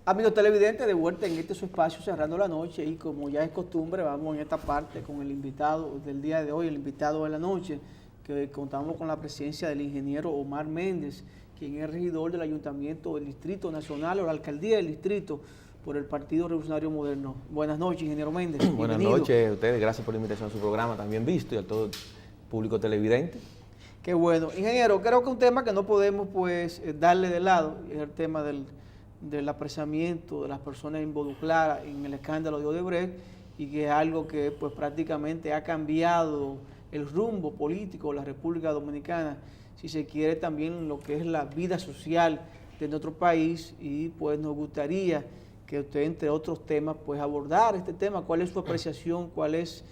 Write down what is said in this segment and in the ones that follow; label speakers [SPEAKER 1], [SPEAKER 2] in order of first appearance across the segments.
[SPEAKER 1] Amigos televidentes, de vuelta en este su espacio Cerrando la Noche, y como ya es costumbre, vamos en esta parte con el invitado del día de hoy, el invitado de la noche, que contamos con la presencia del ingeniero Omar Méndez, quien es regidor del Ayuntamiento del Distrito Nacional o la Alcaldía del Distrito por el Partido Revolucionario Moderno. Buenas noches, ingeniero Méndez.
[SPEAKER 2] Buenas noches a ustedes, gracias por la invitación a su programa, también visto, y a todo el público televidente.
[SPEAKER 1] Qué bueno. Ingeniero, creo que un tema que no podemos pues darle de lado es el tema del apresamiento de las personas involucradas en el escándalo de Odebrecht, y que es algo que pues prácticamente ha cambiado el rumbo político de la República Dominicana, si se quiere también lo que es la vida social de nuestro país, y pues nos gustaría que usted, entre otros temas, pues abordar este tema. ¿Cuál es su apreciación? ¿Cuál es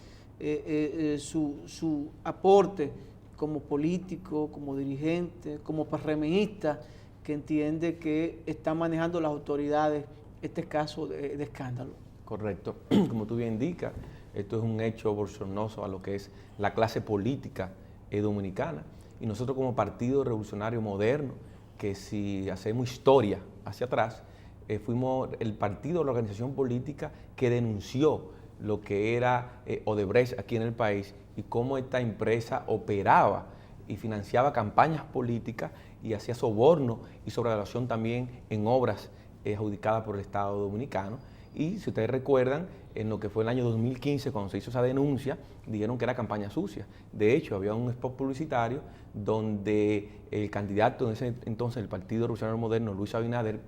[SPEAKER 1] su aporte como político, como dirigente, como PRMista, que entiende que están manejando las autoridades este caso de escándalo?
[SPEAKER 2] Correcto. Como tú bien indicas, esto es un hecho bochornoso a lo que es la clase política dominicana. Y nosotros como Partido Revolucionario Moderno, que si hacemos historia hacia atrás, fuimos el partido, la organización política que denunció lo que era Odebrecht aquí en el país y cómo esta empresa operaba y financiaba campañas políticas y hacía soborno y sobrevaloración también en obras adjudicadas por el Estado Dominicano. Y si ustedes recuerdan, en lo que fue el año 2015, cuando se hizo esa denuncia, dijeron que era campaña sucia. De hecho, había un spot publicitario donde el candidato en ese entonces del Partido Revolucionario Moderno, Luis Abinader,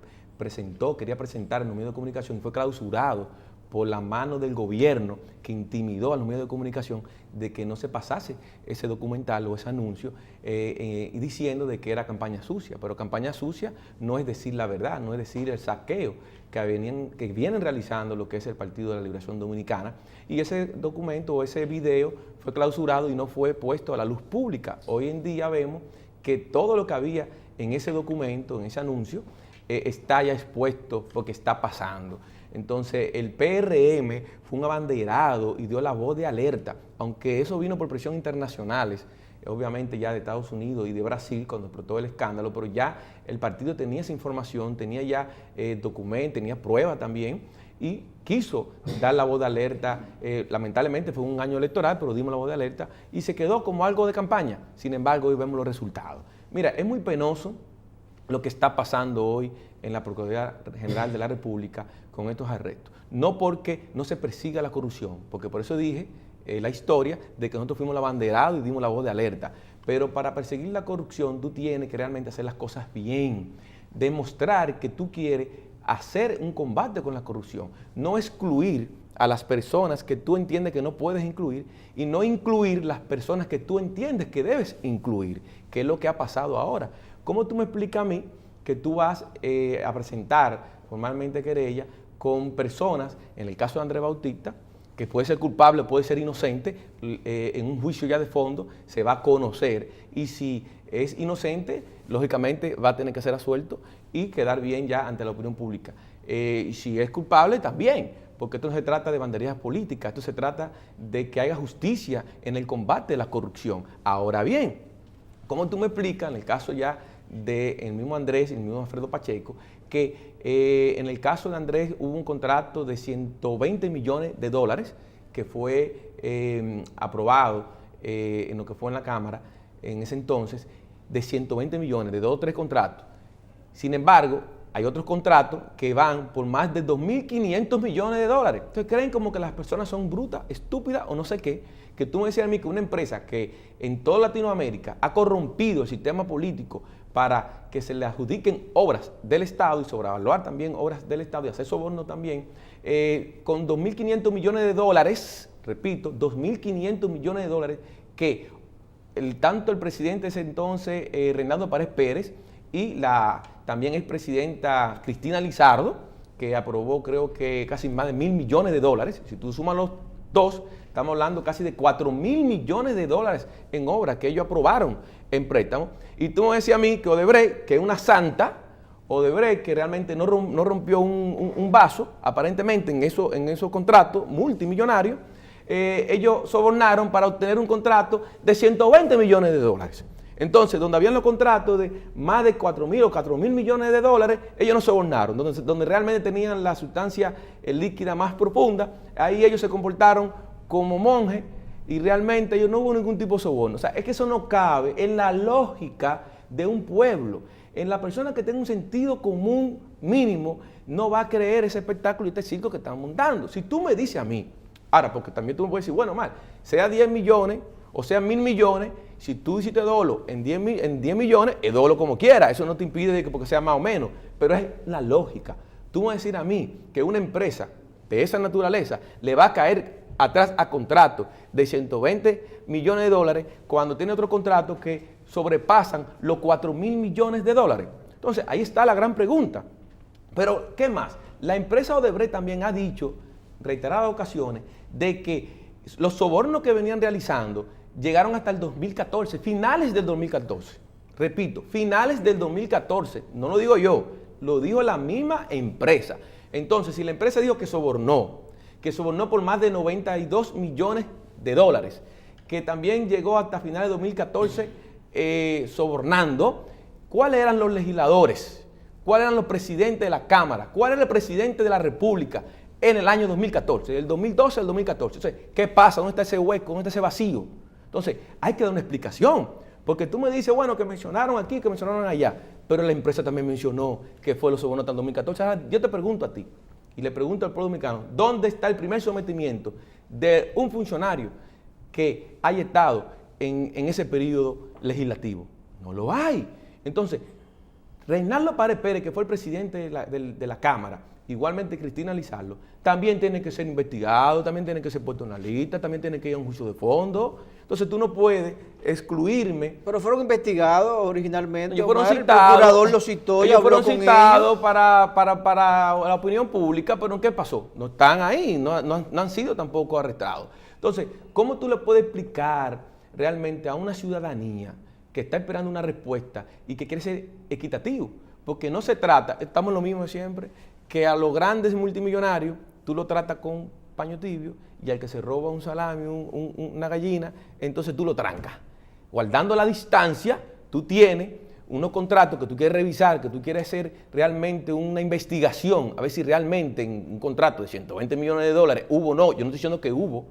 [SPEAKER 2] quería presentar en los medios de comunicación y fue clausurado por la mano del gobierno, que intimidó a los medios de comunicación de que no se pasase ese documental o ese anuncio diciendo de que era campaña sucia. Pero campaña sucia no es decir la verdad, no es decir el saqueo que vienen realizando lo que es el Partido de la Liberación Dominicana. Y ese documento o ese video fue clausurado y no fue puesto a la luz pública. Hoy en día vemos que todo lo que había en ese documento, en ese anuncio, está ya expuesto porque está pasando. Entonces el PRM fue un abanderado y dio la voz de alerta, aunque eso vino por presión internacionales, obviamente ya de Estados Unidos y de Brasil cuando explotó el escándalo, pero ya el partido tenía esa información, tenía ya documentos, tenía pruebas también, y quiso dar la voz de alerta. Lamentablemente fue un año electoral, pero dimos la voz de alerta y se quedó como algo de campaña. Sin embargo, hoy vemos los resultados. Mira, es muy penoso lo que está pasando hoy en la Procuraduría General de la República con estos arrestos. No porque no se persiga la corrupción, porque por eso dije la historia de que nosotros fuimos el abanderado y dimos la voz de alerta. Pero para perseguir la corrupción tú tienes que realmente hacer las cosas bien, demostrar que tú quieres hacer un combate con la corrupción, no excluir a las personas que tú entiendes que no puedes incluir y no incluir las personas que tú entiendes que debes incluir, que es lo que ha pasado ahora. ¿Cómo tú me explicas a mí que tú vas a presentar formalmente querella con personas, en el caso de Andrés Bautista, que puede ser culpable, puede ser inocente, en un juicio ya de fondo se va a conocer, y si es inocente, lógicamente va a tener que ser absuelto y quedar bien ya ante la opinión pública. Si es culpable, también, porque esto no se trata de banderías políticas, esto se trata de que haya justicia en el combate de la corrupción. Ahora bien, ¿cómo tú me explicas, en el caso ya del mismo Andrés y el mismo Alfredo Pacheco, que en el caso de Andrés hubo un contrato de 120 millones de dólares que fue aprobado en lo que fue en la Cámara en ese entonces, de 120 millones, de 2 o 3 contratos? Sin embargo, hay otros contratos que van por más de 2.500 millones de dólares. Entonces creen como que las personas son brutas, estúpidas o no sé qué, que tú me decías a mí que una empresa que en toda Latinoamérica ha corrompido el sistema político para que se le adjudiquen obras del Estado y sobrevaluar también obras del Estado y hacer soborno también, con 2.500 millones de dólares, repito, 2.500 millones de dólares, que tanto el presidente de ese entonces, Reinaldo Paredes Pérez, y la también expresidenta Cristina Lizardo, que aprobó creo que casi más de 1.000 millones de dólares. Si tú sumas los dos, estamos hablando casi de 4.000 millones de dólares en obras que ellos aprobaron en préstamo. Y tú me decías a mí que Odebrecht, que es una santa, Odebrecht, que realmente no rompió un vaso, aparentemente en esos contratos multimillonarios, ellos sobornaron para obtener un contrato de 120 millones de dólares. Entonces, donde habían los contratos de más de 4.000 o 4.000 millones de dólares, ellos no sobornaron. Donde realmente tenían la sustancia líquida más profunda, ahí ellos se comportaron como monjes y realmente ellos no hubo ningún tipo de soborno. O sea, es que eso no cabe en la lógica de un pueblo. En la persona que tenga un sentido común mínimo, no va a creer ese espectáculo y este circo que están montando. Si tú me dices a mí, ahora, porque también tú me puedes decir, bueno, mal, sea 10 millones o sea 1.000 millones, si tú hiciste dolo en 10 millones, es dolo como quiera. Eso no te impide que porque sea más o menos, pero es la lógica. Tú me vas a decir a mí que una empresa de esa naturaleza le va a caer atrás a contratos de 120 millones de dólares cuando tiene otros contratos que sobrepasan los 4.000 millones de dólares. Entonces, ahí está la gran pregunta. Pero, ¿qué más? La empresa Odebrecht también ha dicho, reiteradas ocasiones, de que los sobornos que venían realizando llegaron hasta el 2014, finales del 2014. Repito, finales del 2014. No lo digo yo, lo dijo la misma empresa. Entonces, si la empresa dijo que sobornó por más de 92 millones de dólares, que también llegó hasta finales de 2014 sobornando, ¿cuáles eran los legisladores? ¿Cuáles eran los presidentes de la Cámara? ¿Cuál era el presidente de la República en el año 2014? Del 2012 al 2014. Entonces, ¿qué pasa? ¿Dónde está ese hueco? ¿Dónde está ese vacío? Entonces, hay que dar una explicación. Porque tú me dices, bueno, que mencionaron aquí, que mencionaron allá, pero la empresa también mencionó que fue los sobornos en 2014. Ahora, yo te pregunto a ti, y le pregunto al pueblo dominicano, ¿dónde está el primer sometimiento de un funcionario que haya estado en ese periodo legislativo? No lo hay. Entonces, Reinaldo Pared Pérez, que fue el presidente de la Cámara, igualmente Cristina Lizardo, también tiene que ser investigado, también tiene que ser puesto en la lista, también tiene que ir a un juicio de fondo. Entonces tú no puedes excluirme.
[SPEAKER 1] Pero fueron investigados originalmente.
[SPEAKER 2] Ellos fueron
[SPEAKER 1] Omar,
[SPEAKER 2] citados.
[SPEAKER 1] El procurador los citó y
[SPEAKER 2] ellos
[SPEAKER 1] habló
[SPEAKER 2] fueron
[SPEAKER 1] con
[SPEAKER 2] citados
[SPEAKER 1] ellos.
[SPEAKER 2] para la opinión pública, pero ¿qué pasó? No están ahí, no han sido tampoco arrestados. Entonces, ¿cómo tú le puedes explicar realmente a una ciudadanía que está esperando una respuesta y que quiere ser equitativo? Porque no se trata, estamos en lo mismo de siempre, que a los grandes multimillonarios tú lo tratas con paño tibio y al que se roba un salami, una gallina, entonces tú lo trancas. Guardando la distancia, tú tienes unos contratos que tú quieres revisar, que tú quieres hacer realmente una investigación, a ver si realmente en un contrato de 120 millones de dólares hubo o no. Yo no estoy diciendo que hubo,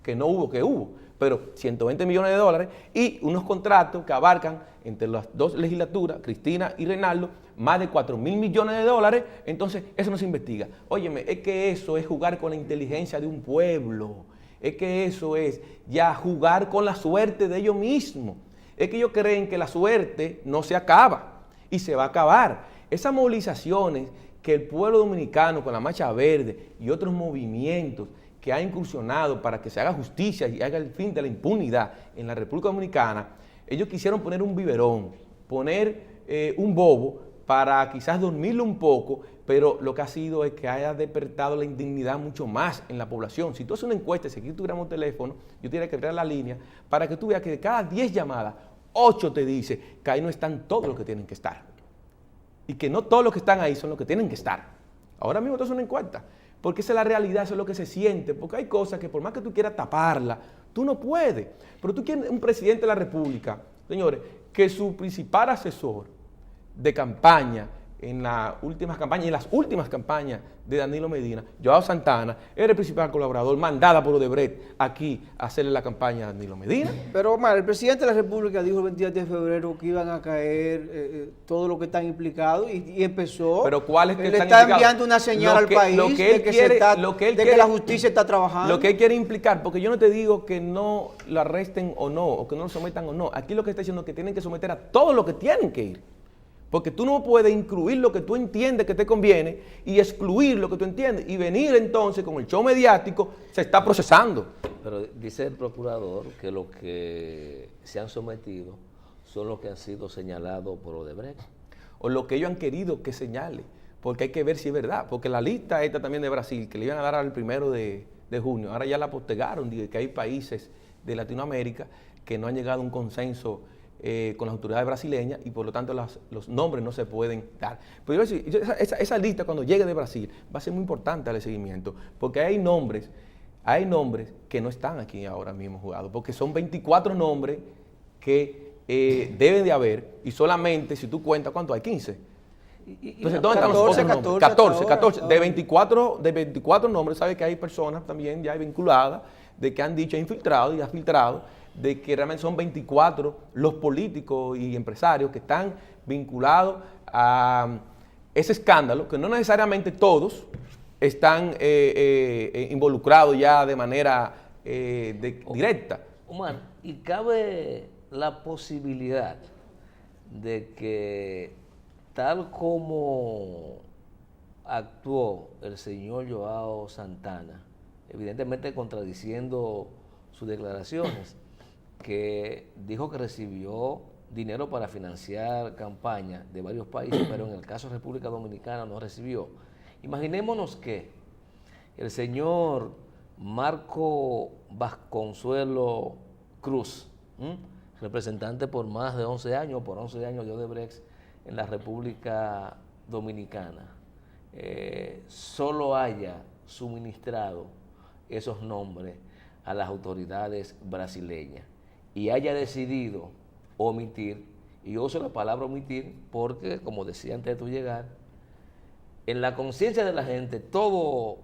[SPEAKER 2] que no hubo, que hubo, pero 120 millones de dólares y unos contratos que abarcan entre las dos legislaturas, Cristina y Reinaldo, más de 4.000 millones de dólares, entonces eso no se investiga. Óyeme, es que eso es jugar con la inteligencia de un pueblo, es que eso es ya jugar con la suerte de ellos mismos. Es que ellos creen que la suerte no se acaba y se va a acabar. Esas movilizaciones que el pueblo dominicano con la Marcha Verde y otros movimientos que ha incursionado para que se haga justicia y haga el fin de la impunidad en la República Dominicana, ellos quisieron poner un biberón, poner un bobo para quizás dormirlo un poco, pero lo que ha sido es que haya despertado la indignidad mucho más en la población. Si tú haces una encuesta, si aquí tuviéramos teléfono, yo tuviera que crear la línea para que tú veas que de cada 10 llamadas, 8 te dice que ahí no están todos los que tienen que estar. Y que no todos los que están ahí son los que tienen que estar. Ahora mismo esto es una encuesta, porque esa es la realidad, eso es lo que se siente, porque hay cosas que por más que tú quieras taparla, tú no puedes. Pero tú quieres un presidente de la República, señores, que su principal asesor de campaña en las últimas campañas de Danilo Medina, Joao Santana, era el principal colaborador mandada por Odebrecht aquí a hacerle la campaña a Danilo Medina.
[SPEAKER 1] Pero Omar, el presidente de la República dijo el 27 de febrero que iban a caer todos los que están implicados y empezó.
[SPEAKER 2] Pero ¿cuál es que
[SPEAKER 1] él
[SPEAKER 2] están
[SPEAKER 1] está
[SPEAKER 2] implicados?
[SPEAKER 1] enviando una señal al país de que la justicia está trabajando.
[SPEAKER 2] Lo que él quiere implicar, porque yo no te digo que no lo arresten o no, o que no lo sometan o no. Aquí lo que está diciendo es que tienen que someter a todos los que tienen que ir. Porque tú no puedes incluir lo que tú entiendes que te conviene y excluir lo que tú entiendes. Y venir entonces con el show mediático, se está procesando.
[SPEAKER 3] Pero dice el procurador que los que se han sometido son los que han sido señalados por Odebrecht.
[SPEAKER 2] O lo que ellos han querido que señale. Porque hay que ver si es verdad. Porque la lista esta también de Brasil, que le iban a dar al 1 de junio, ahora ya la postergaron. Dice que hay países de Latinoamérica que no han llegado a un consenso con las autoridades brasileñas y por lo tanto los nombres no se pueden dar. Pero yo voy a decir, esa lista cuando llegue de Brasil va a ser muy importante al seguimiento, porque hay nombres que no están aquí ahora mismo jugados, porque son 24 nombres que deben de haber, y solamente si tú cuentas, ¿cuánto hay? 15. Entonces, ¿dónde
[SPEAKER 1] 14,
[SPEAKER 2] están los otros
[SPEAKER 1] 14,
[SPEAKER 2] nombres? 14. De 24 nombres, sabe que hay personas también ya vinculadas, de que han dicho, infiltrado y ha filtrado, de que realmente son 24 los políticos y empresarios que están vinculados a ese escándalo, que no necesariamente todos están involucrados ya de manera directa.
[SPEAKER 3] Omar, y cabe la posibilidad de que tal como actuó el señor Joao Santana, evidentemente contradiciendo sus declaraciones, que dijo que recibió dinero para financiar campañas de varios países, pero en el caso de República Dominicana no recibió. Imaginémonos que el señor Marco Vasconsuelo Cruz, representante por más de 11 años, por 11 años de Odebrecht en la República Dominicana, solo haya suministrado esos nombres a las autoridades brasileñas y haya decidido omitir, y yo uso la palabra omitir porque, como decía antes de tu llegar, en la conciencia de la gente, todo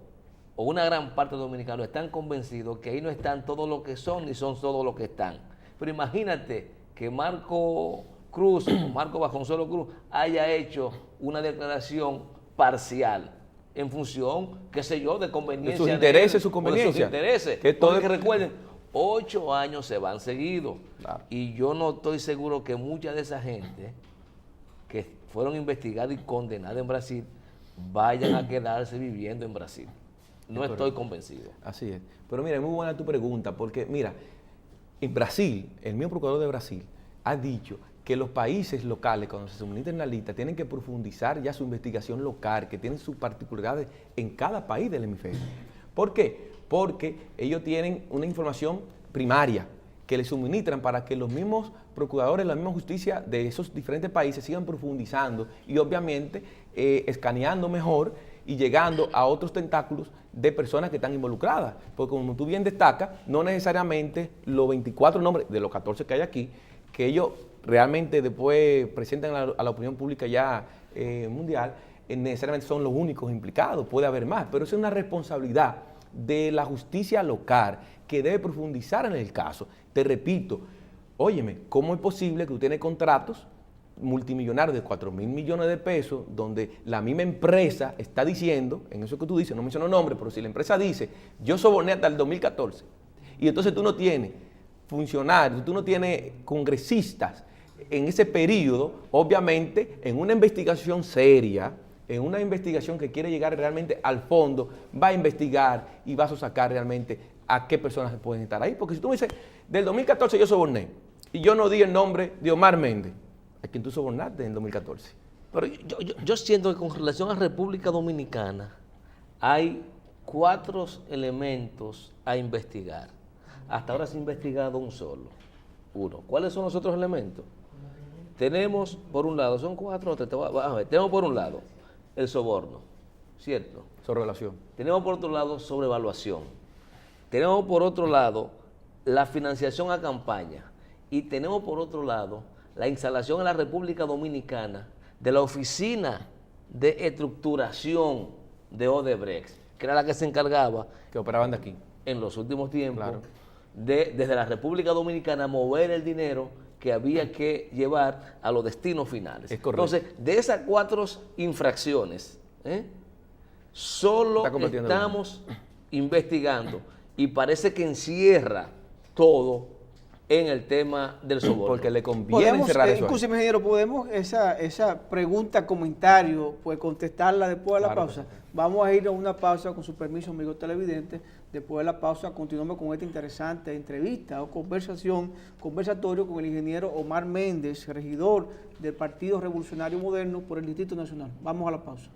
[SPEAKER 3] o una gran parte de los dominicanos están convencidos que ahí no están todos los que son ni son todos los que están. Pero imagínate que Marco Cruz o Marco Vasconcelos Cruz haya hecho una declaración parcial en función, qué sé yo, de conveniencia.
[SPEAKER 2] De sus intereses, su conveniencia.
[SPEAKER 3] De sus intereses.
[SPEAKER 2] Que todo
[SPEAKER 3] porque recuerden, 8 años se van seguidos.
[SPEAKER 2] Claro.
[SPEAKER 3] Y yo no estoy seguro que mucha de esa gente que fueron investigadas y condenadas en Brasil vayan a quedarse viviendo en Brasil. No estoy convencido.
[SPEAKER 2] Así es. Pero mira, es muy buena tu pregunta, porque mira, en Brasil, el mismo procurador de Brasil ha dicho que los países locales, cuando se suministren la lista, tienen que profundizar ya su investigación local, que tienen sus particularidades en cada país del hemisferio. ¿Por qué? Porque ellos tienen una información primaria que les suministran para que los mismos procuradores, la misma justicia de esos diferentes países sigan profundizando y obviamente escaneando mejor y llegando a otros tentáculos de personas que están involucradas. Porque como tú bien destacas, no necesariamente los 24 nombres de los 14 que hay aquí, que ellos realmente después presentan a la opinión pública ya mundial, necesariamente son los únicos implicados, puede haber más, pero es una responsabilidad de la justicia local que debe profundizar en el caso. Te repito, óyeme, ¿cómo es posible que tú tienes contratos multimillonarios de 4.000 millones de pesos donde la misma empresa está diciendo, en eso que tú dices, no menciono nombres, pero si la empresa dice, yo soborné hasta el 2014, y entonces tú no tienes funcionarios, tú no tienes congresistas en ese periodo, obviamente en una investigación seria, en una investigación que quiere llegar realmente al fondo, va a investigar y va a sacar realmente a qué personas pueden estar ahí. Porque si tú me dices, del 2014 yo soborné, y yo no di el nombre de Omar Méndez, ¿a quién tú sobornaste en el 2014?
[SPEAKER 3] Pero yo siento que con relación a República Dominicana hay 4 elementos a investigar. Hasta ahora se ha investigado un solo. Uno. ¿Cuáles son los otros elementos? Tenemos, por un lado, son 4, tenemos por un lado el soborno, ¿cierto?
[SPEAKER 2] Sobrevelación.
[SPEAKER 3] Tenemos por otro lado sobrevaluación. Tenemos por otro lado la financiación a campaña. Y tenemos por otro lado la instalación en la República Dominicana de la oficina de estructuración de Odebrecht, que era la que se encargaba,
[SPEAKER 2] Que operaban de aquí.
[SPEAKER 3] en los últimos tiempos,
[SPEAKER 2] Claro.
[SPEAKER 3] desde la República Dominicana mover el dinero que había que llevar a los destinos finales.
[SPEAKER 2] Es correcto.
[SPEAKER 3] Entonces, de esas 4 infracciones, solo
[SPEAKER 2] Está cometiendo
[SPEAKER 3] estamos investigando y parece que encierra todo en el tema del soborno.
[SPEAKER 2] Porque le conviene
[SPEAKER 1] Podemos,
[SPEAKER 2] encerrar eso ahí.
[SPEAKER 1] inclusive, ingeniero, podemos esa pregunta, comentario, pues contestarla después de la
[SPEAKER 2] Claro.
[SPEAKER 1] pausa. Vamos a ir a una pausa con su permiso, amigos televidentes. Después de la pausa continuamos con esta interesante entrevista o conversatorio con el ingeniero Omar Méndez, regidor del Partido Revolucionario Moderno por el Distrito Nacional. Vamos a la pausa.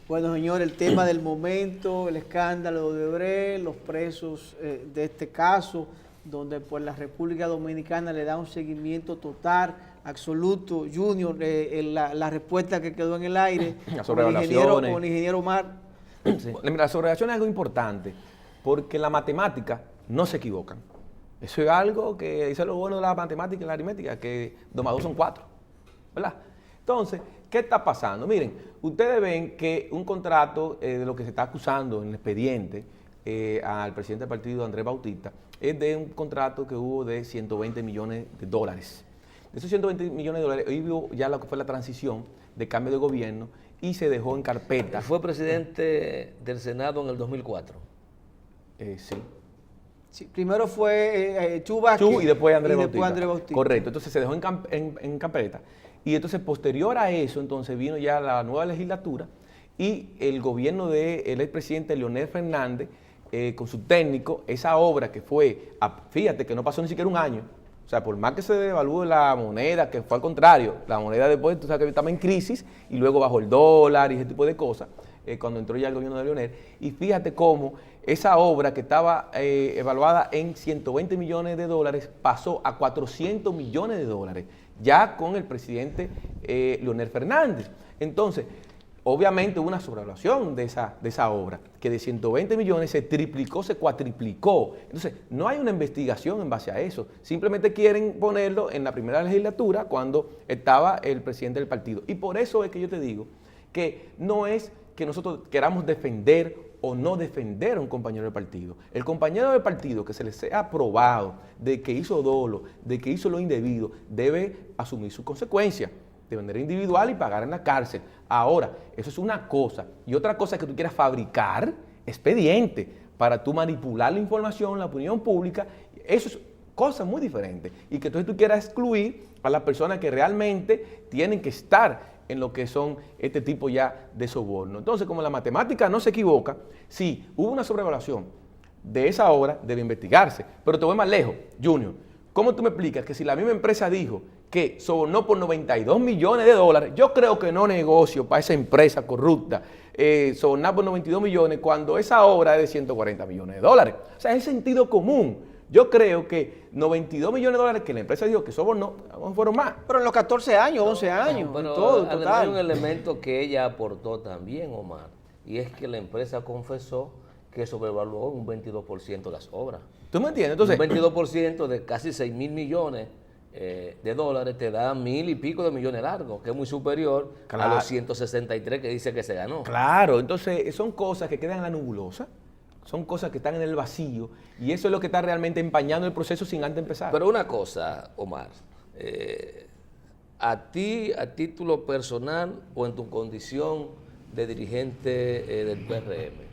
[SPEAKER 1] Bueno, señor, el tema del momento, el escándalo de Odebrecht, los presos de este caso, donde pues la República Dominicana le da un seguimiento total, absoluto. Junior, la respuesta que quedó en el aire
[SPEAKER 2] Las
[SPEAKER 1] con el
[SPEAKER 2] sobrevaloraciones.
[SPEAKER 1] ingeniero Omar,
[SPEAKER 2] Sí. La sobrereacción es algo importante, porque la matemática no se equivocan. Eso es algo que dice lo bueno de la matemática y la aritmética, que 2 más 2 son 4, ¿verdad? Entonces, ¿qué está pasando? Miren, ustedes ven que un contrato de lo que se está acusando en el expediente al presidente del partido, Andrés Bautista, es de un contrato que hubo de 120 millones de dólares. De esos 120 millones de dólares, hoy hubo ya lo que fue la transición de cambio de gobierno y se dejó en carpeta.
[SPEAKER 3] Fue presidente del Senado en el 2004.
[SPEAKER 2] Sí.
[SPEAKER 1] Sí, primero fue Chu Vázquez
[SPEAKER 2] Y después Andrés
[SPEAKER 1] Bautista.
[SPEAKER 2] Bautista. Correcto, entonces se dejó en carpeta. Y entonces posterior a eso, entonces vino ya la nueva legislatura y el gobierno del expresidente Leonel Fernández, con su técnico, esa obra que fue, fíjate que no pasó ni siquiera un año, o sea, por más que se devalúe la moneda, que fue al contrario, la moneda después, tú sabes que estaba en crisis y luego bajó el dólar y ese tipo de cosas, cuando entró ya el gobierno de Leonel, y fíjate cómo esa obra que estaba evaluada en 120 millones de dólares pasó a 400 millones de dólares, ya con el presidente Leonel Fernández. Entonces, obviamente hubo una sobrevaluación de esa obra, que de 120 millones se triplicó, se cuatriplicó. Entonces, no hay una investigación en base a eso. Simplemente quieren ponerlo en la primera legislatura cuando estaba el presidente del partido. Y por eso es que yo te digo que no es que nosotros queramos defender o no defender a un compañero del partido. El compañero del partido que se le sea probado de que hizo dolo, de que hizo lo indebido, debe asumir sus consecuencias de manera individual y pagar en la cárcel. Ahora, eso es una cosa. Y otra cosa es que tú quieras fabricar expediente para tú manipular la información, la opinión pública. Eso es cosa muy diferente. Y que entonces tú quieras excluir a las personas que realmente tienen que estar en lo que son este tipo ya de soborno. Entonces, como la matemática no se equivoca, si hubo una sobrevaluación de esa obra, debe investigarse. Pero te voy más lejos, Junior. ¿Cómo tú me explicas que si la misma empresa dijo que sobornó por 92 millones de dólares, yo creo que no negocio para esa empresa corrupta sobornar por 92 millones cuando esa obra es de 140 millones de dólares? O sea, es el sentido común. Yo creo que 92 millones de dólares que la empresa dijo que sobornó, fueron más.
[SPEAKER 1] Pero en los 14 años, 11 años,
[SPEAKER 3] Pero
[SPEAKER 1] todo,
[SPEAKER 3] además
[SPEAKER 1] total.
[SPEAKER 3] hay un elemento que ella aportó también, Omar, y es que la empresa confesó que sobrevaluó un 22% las obras.
[SPEAKER 2] ¿Tú me entiendes? Entonces,
[SPEAKER 3] un 22% de casi 6.000 millones de dólares te da 1.000 y pico de millones largos, que es muy superior a los 163 que dice que se ganó.
[SPEAKER 2] Claro, entonces son cosas que quedan en la nebulosa, son cosas que están en el vacío, y eso es lo que está realmente empañando el proceso sin antes empezar.
[SPEAKER 3] Pero una cosa, Omar, a ti, a título personal o en tu condición de dirigente del PRM,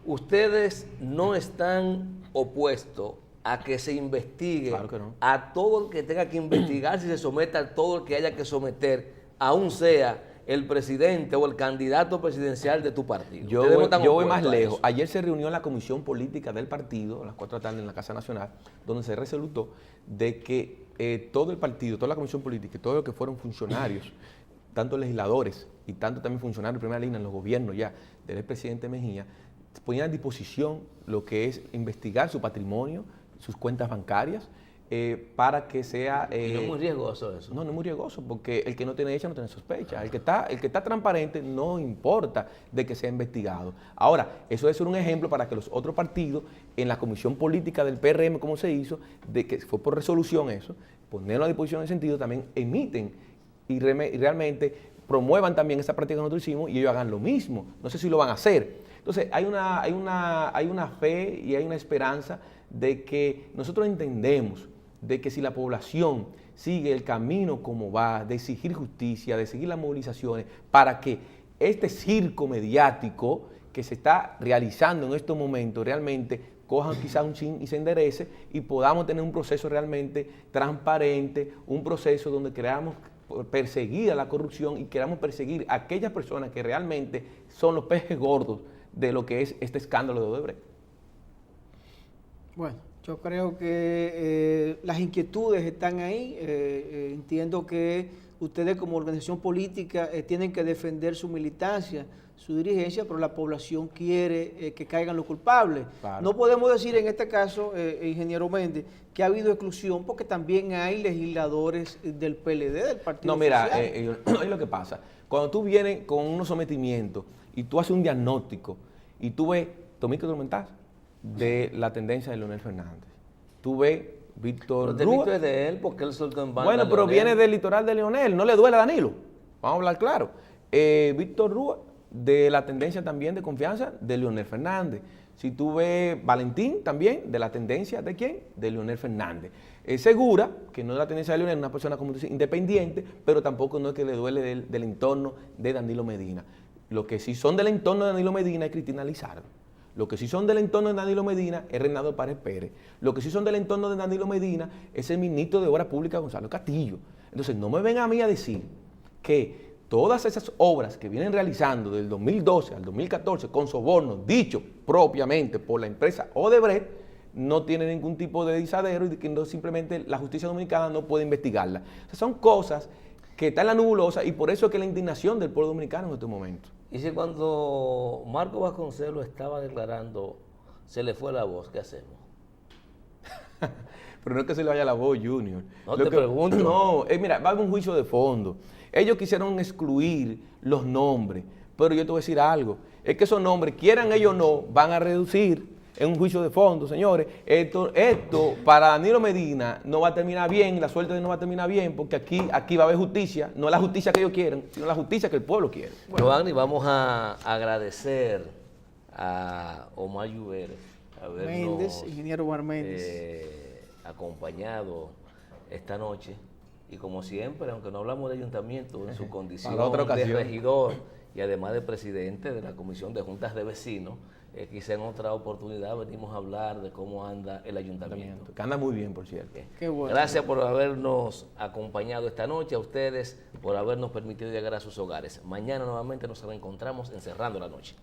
[SPEAKER 3] ustedes no están opuestos a que se investigue
[SPEAKER 2] Claro que no.
[SPEAKER 3] a todo el que tenga que investigar, si se somete a todo el que haya que someter, aún sea el presidente o el candidato presidencial de tu partido.
[SPEAKER 2] Yo
[SPEAKER 3] Ustedes no están
[SPEAKER 2] voy más
[SPEAKER 3] opuestos a
[SPEAKER 2] lejos.
[SPEAKER 3] eso.
[SPEAKER 2] Ayer se reunió la comisión política del partido, a las 4 de la tarde en la Casa Nacional, donde se resolutó de que todo el partido, toda la comisión política y todos los que fueron funcionarios, tanto legisladores y tanto también funcionarios de primera línea en los gobiernos ya del expresidente Mejía, ponían a disposición lo que es investigar su patrimonio, sus cuentas bancarias, para que sea...
[SPEAKER 3] Y no es muy riesgoso eso.
[SPEAKER 2] No es muy riesgoso, porque el que no tiene hecha no tiene sospecha. El que está transparente no importa de que sea investigado. Ahora, eso debe ser un ejemplo para que los otros partidos, en la comisión política del PRM, como se hizo, de que fue por resolución eso, ponerlo a disposición en ese sentido, también emiten y realmente promuevan también esa práctica que nosotros hicimos y ellos hagan lo mismo. No sé si lo van a hacer. Entonces, hay una fe y hay una esperanza de que nosotros entendemos de que si la población sigue el camino como va, de exigir justicia, de seguir las movilizaciones, para que este circo mediático que se está realizando en estos momentos realmente cojan quizás un chin y se enderece y podamos tener un proceso realmente transparente, un proceso donde queramos perseguir a la corrupción y queramos perseguir a aquellas personas que realmente son los peces gordos de lo que es este escándalo de Odebrecht.
[SPEAKER 1] Bueno, yo creo que las inquietudes están ahí. Entiendo que ustedes como organización política tienen que defender su militancia, su dirigencia, pero la población quiere que caigan los culpables.
[SPEAKER 2] Claro.
[SPEAKER 1] No podemos decir en este caso, ingeniero Méndez, que ha habido exclusión porque también hay legisladores del PLD, del Partido
[SPEAKER 2] No, mira,
[SPEAKER 1] Social.
[SPEAKER 2] es lo que pasa. Cuando tú vienes con unos sometimientos y tú haces un diagnóstico Y tú ves Tomito Tormentazo de la tendencia de Leonel Fernández. Tú ves Víctor
[SPEAKER 3] Pero
[SPEAKER 2] Rúa.
[SPEAKER 3] es de él porque él soltó en banda.
[SPEAKER 2] Bueno, pero
[SPEAKER 3] Leonel.
[SPEAKER 2] viene del litoral de Leonel, no le duele a Danilo. Vamos a hablar claro. Víctor Rúa, de la tendencia también de confianza de Leonel Fernández. Si tú ves Valentín también, de la tendencia de quién? De Leonel Fernández. Segura, que no es la tendencia de Leonel, una persona como tú dices, independiente, pero tampoco no es que le duele del entorno de Danilo Medina. Lo que sí son del entorno de Danilo Medina es Cristina Lizardo. Lo que sí son del entorno de Danilo Medina es Renato Párez Pérez. Lo que sí son del entorno de Danilo Medina es el ministro de Obras Públicas, Gonzalo Castillo. Entonces, no me vengan a mí a decir que todas esas obras que vienen realizando del 2012 al 2014 con sobornos dichos propiamente por la empresa Odebrecht no tienen ningún tipo de disadero y que no, simplemente la justicia dominicana no puede investigarla. O sea, son cosas que están en la nebulosa y por eso es que la indignación del pueblo dominicano en este momento.
[SPEAKER 3] Y si cuando Marco Vasconcelos estaba declarando, se le fue la voz, ¿qué hacemos?
[SPEAKER 2] Pero no es que se le vaya la voz, Junior.
[SPEAKER 3] No, te pregunto.
[SPEAKER 2] No, mira, va a haber un juicio de fondo. Ellos quisieron excluir los nombres, pero yo te voy a decir algo. Es que esos nombres, quieran ellos o no, van a reducir en un juicio de fondo, señores. Esto para Danilo Medina no va a terminar bien, la suerte no va a terminar bien, porque aquí va a haber justicia, no la justicia que ellos quieren, sino la justicia que el pueblo quiere.
[SPEAKER 3] Giovanni, vamos a agradecer a Omar Lluveres
[SPEAKER 1] Méndez, ingeniero Omar Méndez.
[SPEAKER 3] Acompañado esta noche. Y como siempre, aunque no hablamos de ayuntamiento, en su condición
[SPEAKER 2] Para otra
[SPEAKER 3] de
[SPEAKER 2] ocasión.
[SPEAKER 3] regidor y además de presidente de la Comisión de Juntas de Vecinos, quizá en otra oportunidad venimos a hablar de cómo anda el ayuntamiento.
[SPEAKER 2] Que anda muy bien, por cierto.
[SPEAKER 1] Qué bueno.
[SPEAKER 3] Gracias por habernos acompañado esta noche, a ustedes por habernos permitido llegar a sus hogares. Mañana nuevamente nos reencontramos en Cerrando la Noche.